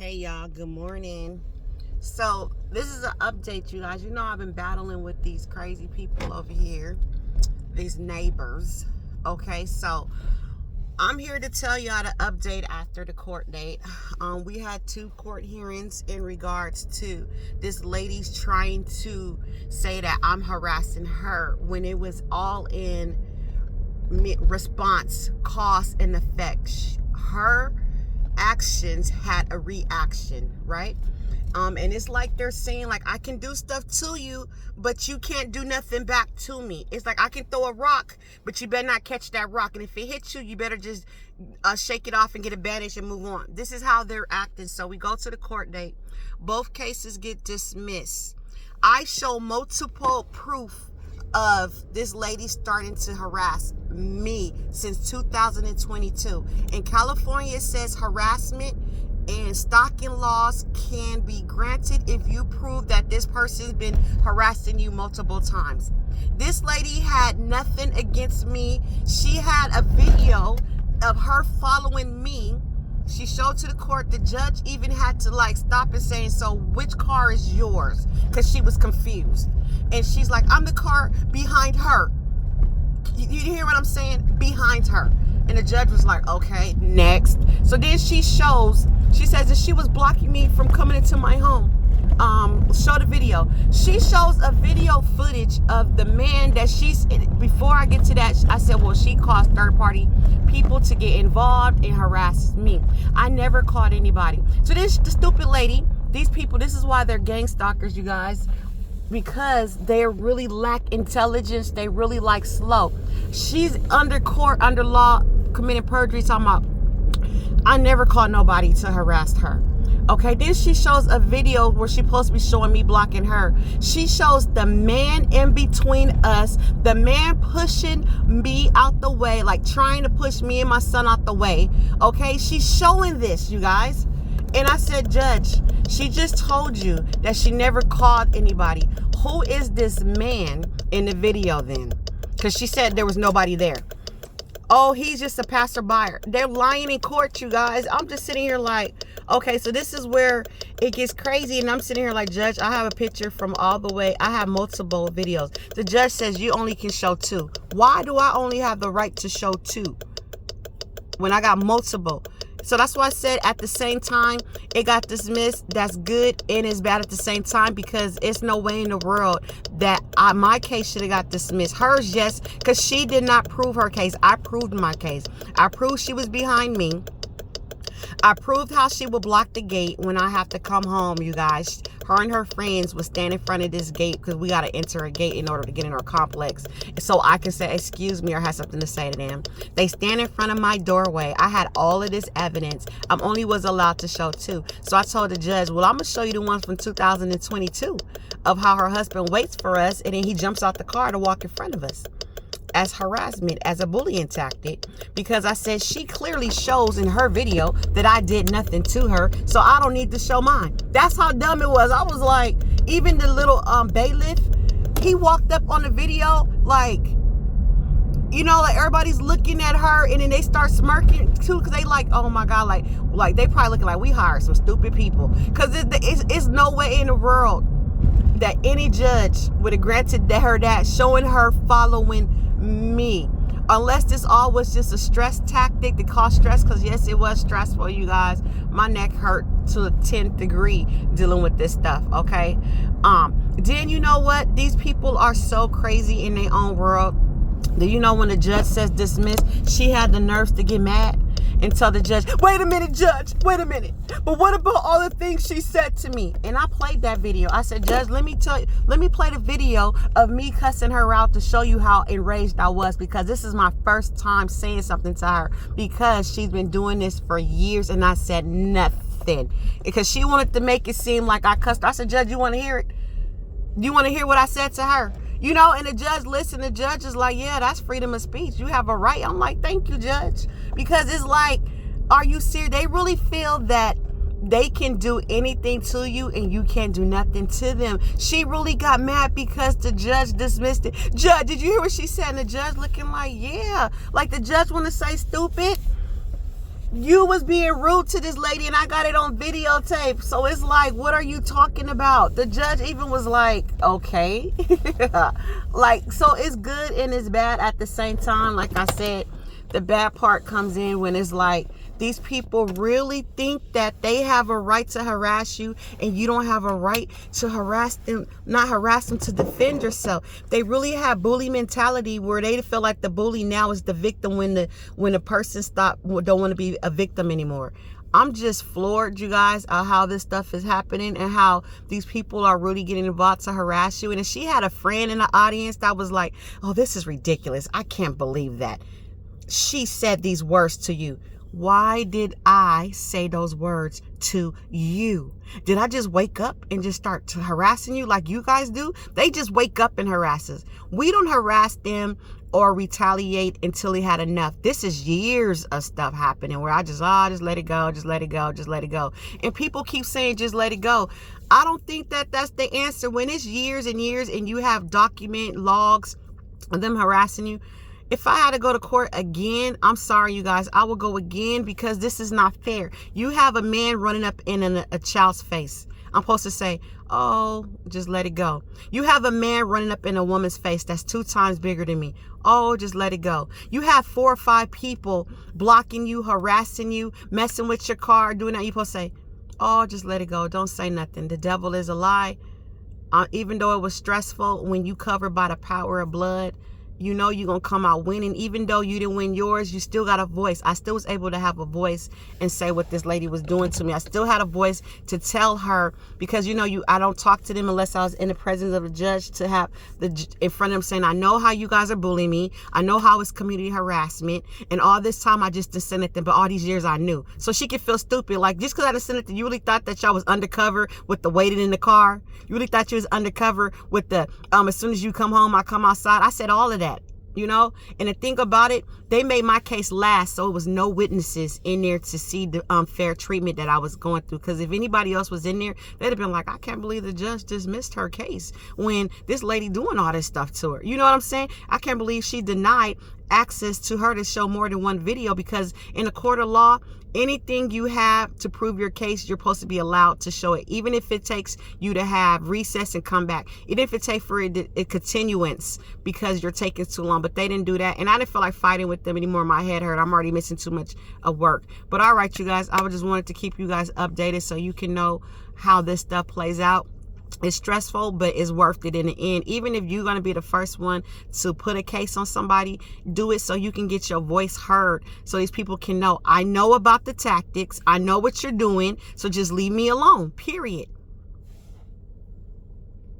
Hey y'all, good morning. So this is an update, you guys. You know I've been battling with these crazy people over here, these neighbors. Okay, so I'm here to tell y'all the update after the court date. We had 2 court hearings in regards to this lady's trying to say that I'm harassing her when it was all in response, cause, and effect. Her actions had a reaction, right? And it's like they're saying, like, I can do stuff to you, but you can't do nothing back to me. It's like I can throw a rock, but you better not catch that rock. And if it hits you, you better just shake it off and get a bandage and move on. This is how they're acting. So we go to the court date. Both cases get dismissed. I show multiple proof of this lady starting to harass me since 2022. In California, it says harassment and stalking laws can be granted if you prove that this person's been harassing you multiple times. This lady had nothing against me. She had a video of her following me. She showed to the court. The judge even had to stop and saying, so which car is yours? Because she was confused. And she's like, I'm the car behind her. You hear what I'm saying? Behind her. And the judge was like, okay, next. So then she says that she was blocking me from coming into my home. Show the video. She shows a video footage of the man that before I get to that, I said, well, she caused third party people to get involved and harass me. I never caught anybody. So the stupid lady, these people, this is why they're gang stalkers, you guys, because they really lack intelligence. They really slow. She's under court, under law, committing perjury, talking about, I never caught nobody to harass her. Okay, then she shows a video where she's supposed to be showing me blocking her. She shows the man in between us, the man pushing me out the way, trying to push me and my son out the way. Okay, she's showing this, you guys. And I said, Judge, she just told you that she never called anybody. Who is this man in the video then? Because she said there was nobody there. Oh, he's just a passerby. They're lying in court, you guys. I'm just sitting here okay, so this is where it gets crazy. And I'm sitting here Judge, I have a picture from all the way. I have multiple videos. The judge says you only can show 2. Why do I only have the right to show 2 when I got multiple? So that's why I said at the same time it got dismissed. That's good and it's bad at the same time, because it's no way in the world that my case should have got dismissed. Hers, yes, because she did not prove her case. I proved my case. I proved she was behind me. I proved how she would block the gate when I have to come home, you guys. Her and her friends would stand in front of this gate because we got to enter a gate in order to get in our complex. So I can say, excuse me, or have something to say to them. They stand in front of my doorway. I had all of this evidence. I only was allowed to show 2. So I told the judge, well, I'm going to show you the one from 2022 of how her husband waits for us and then he jumps out the car to walk in front of us, as harassment, as a bullying tactic, because I said she clearly shows in her video that I did nothing to her, so I don't need to show mine. That's how dumb it was. I was like, even the little bailiff, he walked up on the video everybody's looking at her, and then they start smirking too, because they oh my God, they probably looking like we hired some stupid people, because it's no way in the world that any judge would have granted her that, showing her following me, unless this all was just a stress tactic to cause stress, because yes, it was stressful, you guys. My neck hurt to a 10th degree dealing with this stuff. Okay, then you know what, these people are so crazy in their own world. Do you know when the judge says dismiss, she had the nerves to get mad and tell the judge, wait a minute, Judge, wait a minute, but what about all the things she said to me? And I played that video. I said, Judge, let me play the video of me cussing her out to show you how enraged I was, because this is my first time saying something to her, because she's been doing this for years and I said nothing, because she wanted to make it seem like I cussed her. I said, Judge, you want to hear it? You want to hear what I said to her? And the judge listened. The judge is like, yeah, that's freedom of speech. You have a right. I'm like, thank you, Judge. Because it's are you serious? They really feel that they can do anything to you and you can't do nothing to them. She really got mad because the judge dismissed it. Judge, did you hear what she said? And the judge looking yeah. The judge want to say stupid. You was being rude to this lady and I got it on videotape. So it's like, what are you talking about? The judge even was like, okay. Like, so it's good and it's bad at the same time. Like I said, the bad part comes in when it's like, these people really think that they have a right to harass you and you don't have a right to harass them, not harass them, to defend yourself. They really have bully mentality where they feel like the bully now is the victim when the person don't want to be a victim anymore. I'm just floored, you guys, how this stuff is happening and how these people are really getting involved to harass you. And if she had a friend in the audience that was like, oh, this is ridiculous, I can't believe that she said these words to you. Why did I say those words to you? Did I just wake up and just start harassing you like you guys do? They just wake up and harass us. We don't harass them or retaliate until he had enough. This is years of stuff happening where I just let it go, just let it go, just let it go. And people keep saying, just let it go. I don't think that that's the answer. When it's years and years and you have document logs of them harassing you, if I had to go to court again, I'm sorry, you guys, I will go again because this is not fair. You have a man running up in a child's face. I'm supposed to say, oh, just let it go. You have a man running up in a woman's face that's 2 times bigger than me. Oh, just let it go. You have 4 or 5 people blocking you, harassing you, messing with your car, doing that. You're supposed to say, oh, just let it go. Don't say nothing. The devil is a lie. Even though it was stressful, when you covered by the power of blood, you know you're going to come out winning. Even though you didn't win yours, you still got a voice. I still was able to have a voice and say what this lady was doing to me. I still had a voice to tell her because, you know, I don't talk to them unless I was in the presence of the judge to have in front of them saying, I know how you guys are bullying me. I know how it's community harassment. And all this time I just descended them, but all these years I knew. So she could feel stupid. Like, just because I descended them, you really thought that y'all was undercover with the waiting in the car? You really thought you was undercover with the, as soon as you come home, I come outside? I said all of that. You know, and the thing about it, they made my case last, so it was no witnesses in there to see the fair treatment that I was going through. Because if anybody else was in there, they'd have been like, I can't believe the judge dismissed her case when this lady doing all this stuff to her. You know what I'm saying? I can't believe she denied access to her to show more than one video, because in a court of law, anything you have to prove your case, you're supposed to be allowed to show it, even if it takes you to have recess and come back, even if it takes for a continuance because you're taking too long. But they didn't do that, and I didn't feel like fighting with them anymore. My head hurt. I'm already missing too much of work. But all right, you guys, I just wanted to keep you guys updated so you can know how this stuff plays out. It's stressful, but it's worth it in the end. Even if you're going to be the first one to put a case on somebody, do it so you can get your voice heard, so these people can know, I know about the tactics, I know what you're doing, so just leave me alone, period.